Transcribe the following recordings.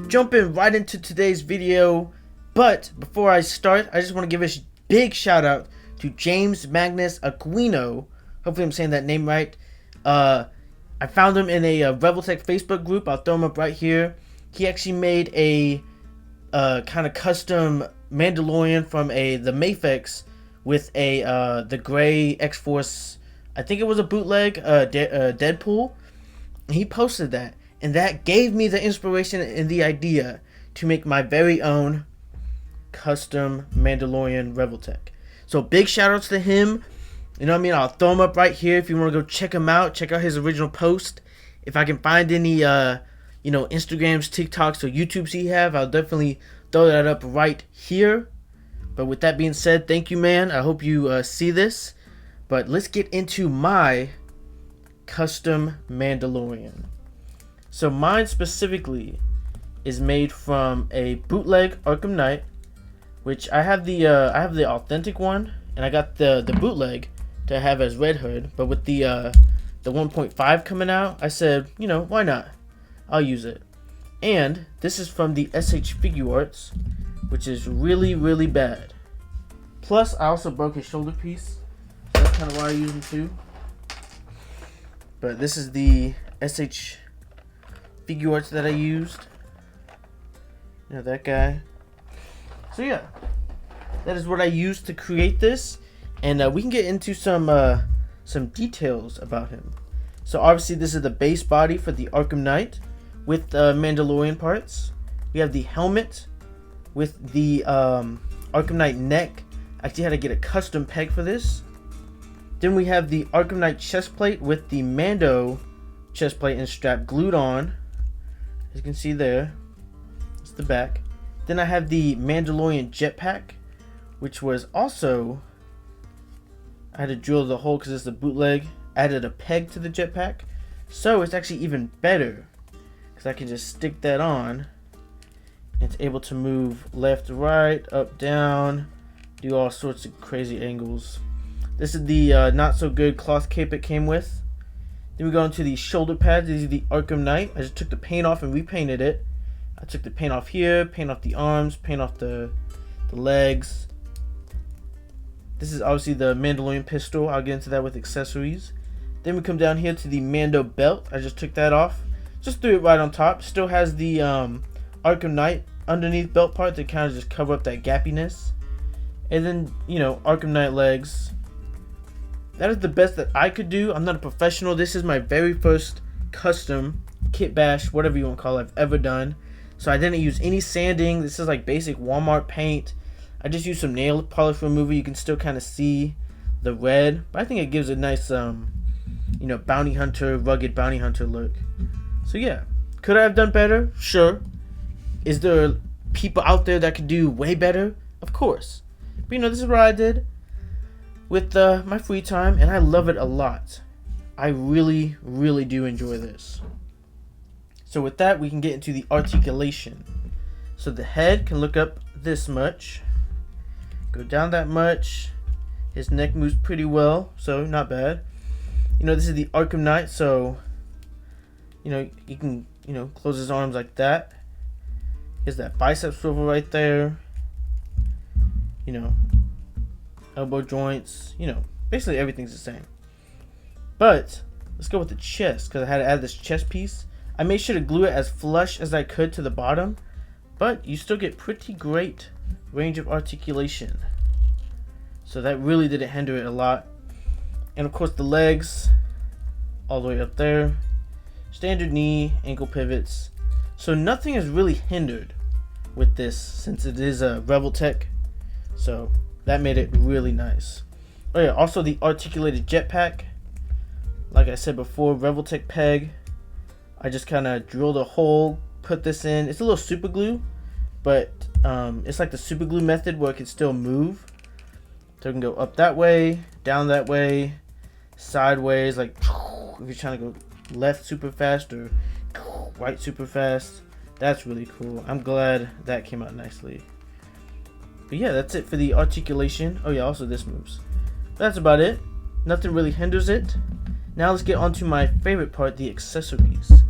jumping right into today's video. But before I start, I just want to give a big shout out to James Magnus Aquino. Hopefully I'm saying that name right. I found him in a Revoltech Facebook group. I'll throw him up right here. He actually made a kind of custom Mandalorian from the Mafex with the gray X-Force. I think it was a bootleg Deadpool. He posted that, and that gave me the inspiration and the idea to make my very own custom Mandalorian Revoltech. So big shout outs to him. You know what I mean? I'll throw him up right here if you want to go check him out. Check out his original post. If I can find any Instagrams, TikToks, or YouTubes he have, I'll definitely throw that up right here. But with that being said, thank you, man. I hope you see this. But let's get into my custom Mandalorian. So mine specifically is made from a bootleg Arkham Knight, which I have the authentic one, and I got the bootleg to have as Red Hood. But with the 1.5 coming out, I said, why not? I'll use it. And this is from the shfiguarts, which is really, really bad. Plus, I also broke his shoulder piece, so that's kind of why I use him too. But this is the shfiguarts that I used. That guy. So yeah, that is what I used to create this, and we can get into some details about him. So obviously, this is the base body for the Arkham Knight with Mandalorian parts. We have the helmet with the Arkham Knight neck. I actually had to get a custom peg for this. Then we have the Arkham Knight chest plate with the Mando chest plate and strap glued on. As you can see there, it's the back. Then I have the Mandalorian jetpack, which was also, I had to drill the hole because it's a bootleg. Added a peg to the jetpack, so it's actually even better because I can just stick that on. It's able to move left, right, up, down, do all sorts of crazy angles. This is the not so good cloth cape it came with. Then we go into the shoulder pads. These are the Arkham Knight. I just took the paint off and repainted it. I took the paint off here, paint off the arms, paint off the legs. This is obviously the Mandalorian pistol. I'll get into that with accessories. Then we come down here to the Mando belt. I just took that off. Just threw it right on top. Still has the Arkham Knight underneath belt part to kind of just cover up that gappiness. And then, Arkham Knight legs. That is the best that I could do. I'm not a professional. This is my very first custom kit bash, whatever you want to call it, I've ever done. So I didn't use any sanding. This is like basic Walmart paint. I just used some nail polish remover. You can still kind of see the red, but I think it gives a nice bounty hunter, rugged bounty hunter look. So yeah, could I have done better? Sure. Is there people out there that could do way better? Of course. But this is what I did with my free time, and I love it a lot. I really, really do enjoy this. So with that, we can get into the articulation. So the head can look up this much, go down that much. His neck moves pretty well, so not bad. This is the Arkham Knight, so he can close his arms like that. Here's that bicep swivel right there. Elbow joints. Basically everything's the same. But let's go with the chest, because I had to add this chest piece. I made sure to glue it as flush as I could to the bottom, but you still get pretty great range of articulation. So that really didn't hinder it a lot. And of course the legs, all the way up there. Standard knee, ankle pivots. So nothing is really hindered with this since it is a Revoltech. So that made it really nice. Oh yeah, also the articulated jetpack. Like I said before, Revoltech peg. I just kind of drilled a hole, put this in. It's a little super glue, but it's like the super glue method where it can still move. So it can go up that way, down that way, sideways, like if you're trying to go left super fast or right super fast. That's really cool. I'm glad that came out nicely. But yeah, that's it for the articulation. Oh yeah, also this moves. That's about it. Nothing really hinders it. Now let's get on to my favorite part, the accessories.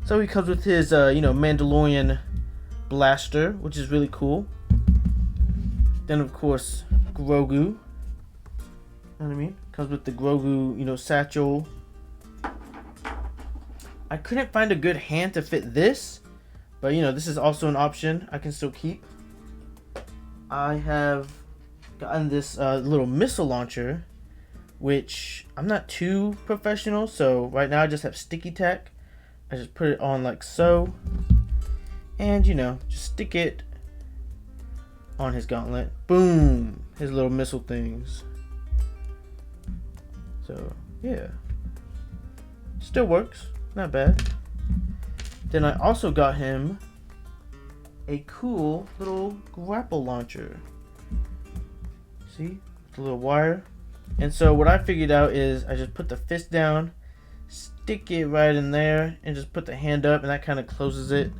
So he comes with his, Mandalorian blaster, which is really cool. Then of course Grogu. You know what I mean? Comes with the Grogu, you know, satchel. I couldn't find a good hand to fit this, but you know, this is also an option I can still keep. I have gotten this little missile launcher, which I'm not too professional, so right now I just have sticky tack. I just put it on like so, and you know, just stick it on his gauntlet. Boom! His little missile things. So yeah, still works, not bad. Then I also got him a cool little grapple launcher. See, the little wire. And so what I figured out is I just put the fist down, stick it right in there, and just put the hand up, and that kind of closes it.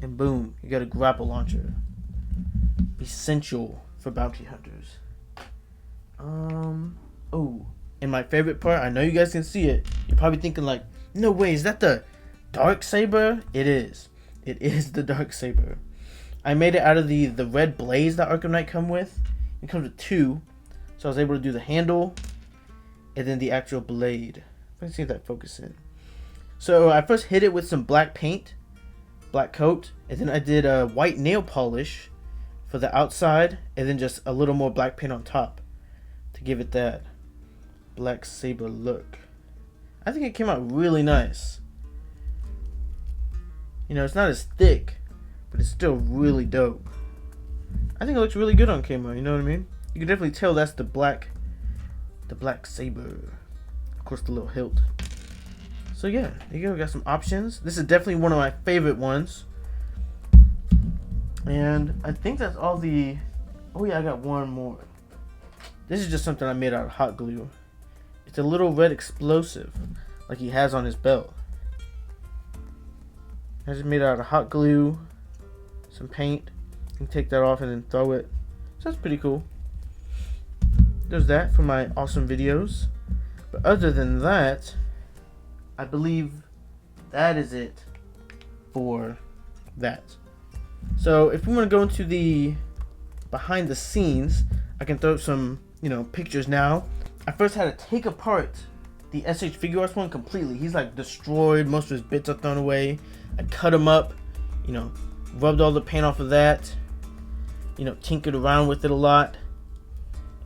And boom, you got a grapple launcher. Essential for bounty hunters. Oh, and my favorite part, I know you guys can see it. You're probably thinking like, no way, is that the dark saber? It is. It is the dark saber. I made it out of the red blaze that Arkham Knight come with. It comes with 2. So I was able to do the handle and then the actual blade. Let's see if that focuses in. So I first hit it with some black paint, black coat, and then I did a white nail polish for the outside, and then just a little more black paint on top to give it that black saber look. I think it came out really nice. You know, it's not as thick, but it's still really dope. I think it looks really good on camera, you know what I mean? You can definitely tell that's the black saber. Of course, the little hilt. So yeah, there you go. We got some options. This is definitely one of my favorite ones. And I think that's all the... Oh yeah, I got one more. This is just something I made out of hot glue. It's a little red explosive, like he has on his belt. I just made it out of hot glue, some paint. You can take that off and then throw it. So that's pretty cool. There's that for my awesome videos. But other than that, I believe that is it for that. So if we want to go into the behind the scenes, I can throw up some, you know, pictures now. I first had to take apart the shfiguarts one completely. He's like destroyed, most of his bits are thrown away. I cut him up, you know, rubbed all the paint off of that, you know, tinkered around with it a lot.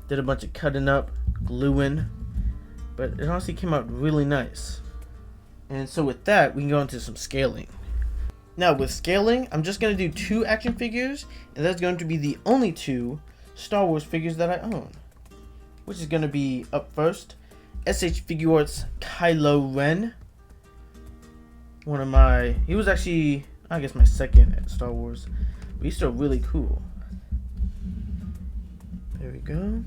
Did a bunch of cutting up, gluing, but it honestly came out really nice. And so with that, we can go into some scaling. Now with scaling, I'm just going to do 2 action figures, and that's going to be the only 2 Star Wars figures that I own. Which is going to be up first, shfiguarts Kylo Ren. One of my, he was actually, I guess my second at Star Wars, but he's still really cool. There we go.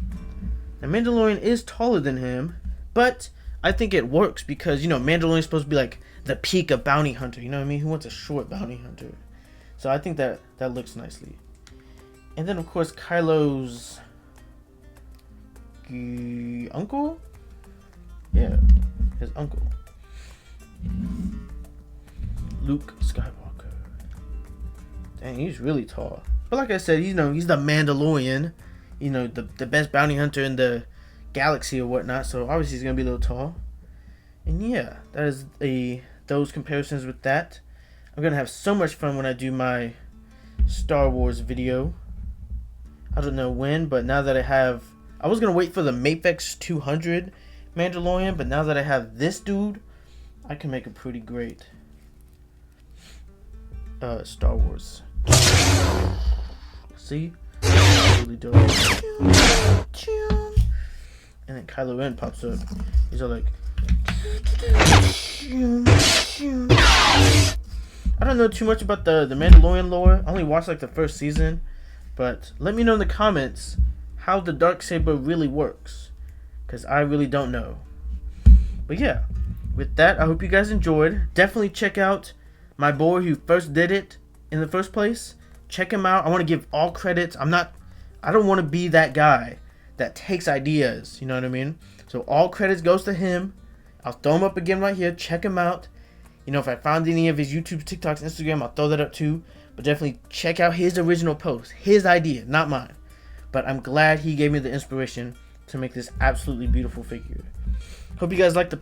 Now Mandalorian is taller than him, but I think it works because, you know, Mandalorian is supposed to be like the peak of bounty hunter. You know what I mean? Who wants a short bounty hunter? So I think that looks nicely. And then of course Kylo's uncle? Yeah, his uncle. Luke Skywalker. Dang, he's really tall. But like I said, you know, he's the Mandalorian. You know, the best bounty hunter in the galaxy or whatnot. So obviously he's gonna be a little tall. And yeah, that is those comparisons with that. I'm gonna have so much fun when I do my Star Wars video. I don't know when, but now that I was gonna wait for the Maphex 200 Mandalorian, but now that I have this dude, I can make a pretty great Star Wars. See? Really dope. And then Kylo Ren pops up. He's all like, I don't know too much about the Mandalorian lore. I only watched like the first season, but let me know in the comments how the Darksaber really works, because I really don't know. But yeah, with that, I hope you guys enjoyed. Definitely check out my boy who first did it in the first place. Check him out. I want to give all credits. I don't want to be that guy that takes ideas, you know what I mean? So all credits goes to him. I'll throw him up again right here. Check him out. You know, if I found any of his YouTube, TikToks, Instagram, I'll throw that up too. But definitely check out his original post, his idea, not mine. But I'm glad he gave me the inspiration to make this absolutely beautiful figure. Hope you guys like the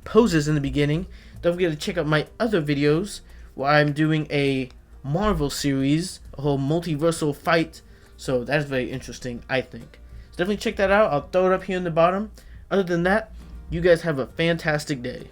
poses in the beginning. Don't forget to check out my other videos where I'm doing a Marvel series, a whole multiversal fight. So that's very interesting, I think. So definitely check that out. I'll throw it up here in the bottom. Other than that, you guys have a fantastic day.